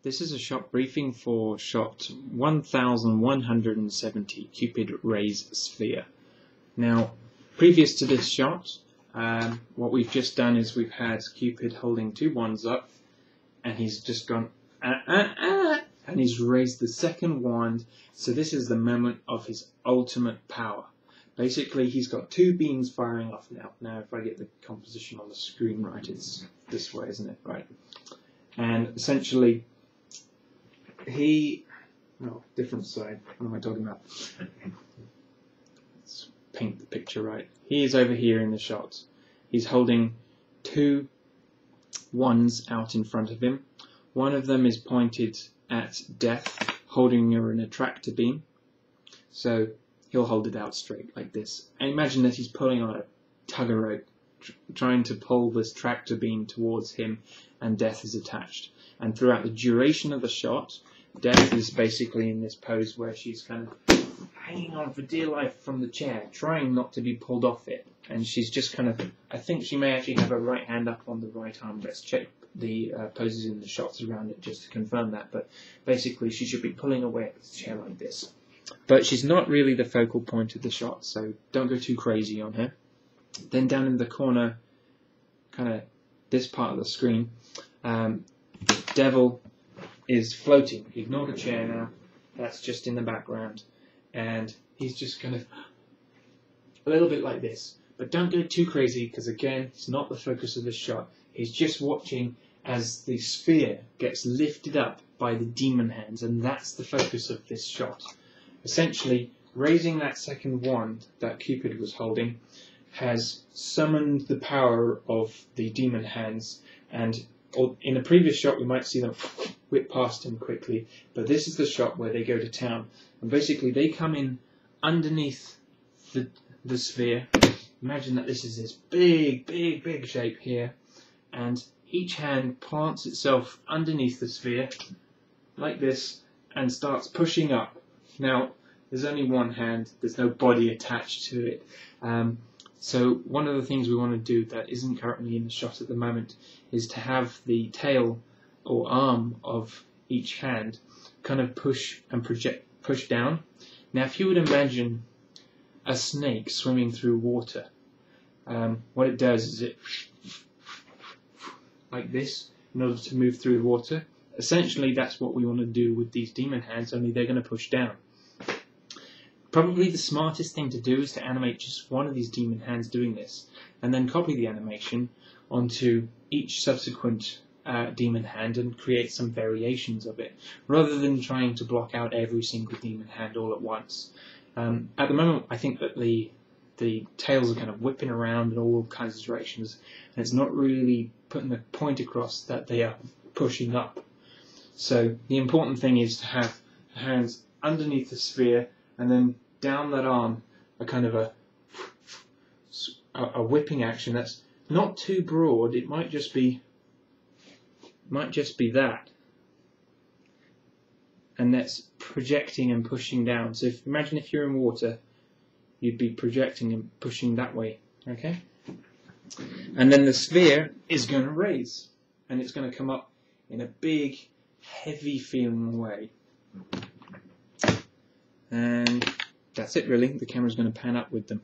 This is a shot briefing for shot 1170, Cupid Rays Sphere. Now, previous to this shot, what we've just done is we've had Cupid holding two wands up, and he's just gone, and he's raised the second wand, so this is the moment of his ultimate power. Basically, he's got two beams firing off now. Now, if I get the composition on the screen right, it's this way, isn't it? Right. And essentially, different side. What am I talking about? Let's paint the picture right. He is over here in the shot. He's holding two wands out in front of him. One of them is pointed at Death, holding her an attractor beam. So he'll hold it out straight like this. And imagine that he's pulling on a tugger rope, trying to pull this tractor beam towards him, and Death is attached. And throughout the duration of the shot, Death is basically in this pose where she's kind of hanging on for dear life from the chair, trying not to be pulled off it. And she's just kind of, I think she may actually have her right hand up on the right arm. Let's check the poses in the shots around it just to confirm that. But basically, she should be pulling away at the chair like this. But she's not really the focal point of the shot, so don't go too crazy on her. Then down in the corner, kind of this part of the screen, Devil is floating. Ignore the chair now. That's just in the background. And he's just kind of a little bit like this. But don't go too crazy, because again, it's not the focus of the shot. He's just watching as the sphere gets lifted up by the demon hands, and that's the focus of this shot. Essentially, raising that second wand that Cupid was holding has summoned the power of the demon hands, and in a previous shot we might see them whip past him quickly, but this is the shot where they go to town, and basically they come in underneath the sphere. Imagine that this is this big shape here, and each hand plants itself underneath the sphere like this and starts pushing up. Now, there's only one hand, there's no body attached to it. So one of the things we want to do that isn't currently in the shot at the moment is to have the tail or arm of each hand kind of push down. Now, if you would imagine a snake swimming through water, what it does is it like this in order to move through the water. Essentially, that's what we want to do with these demon hands, only they're going to push down. Probably the smartest thing to do is to animate just one of these demon hands doing this, and then copy the animation onto each subsequent demon hand and create some variations of it, rather than trying to block out every single demon hand all at once. At the moment, I think that the tails are kind of whipping around in all kinds of directions, and it's not really putting the point across that they are pushing up. So the important thing is to have the hands underneath the sphere, and then down that arm, a kind of a whipping action that's not too broad. It might just be that, and that's projecting and pushing down. So imagine if you're in water, you'd be projecting and pushing that way. Okay, and then the sphere is going to raise, and it's going to come up in a big, heavy feeling way. And that's it really. The camera's going to pan up with them.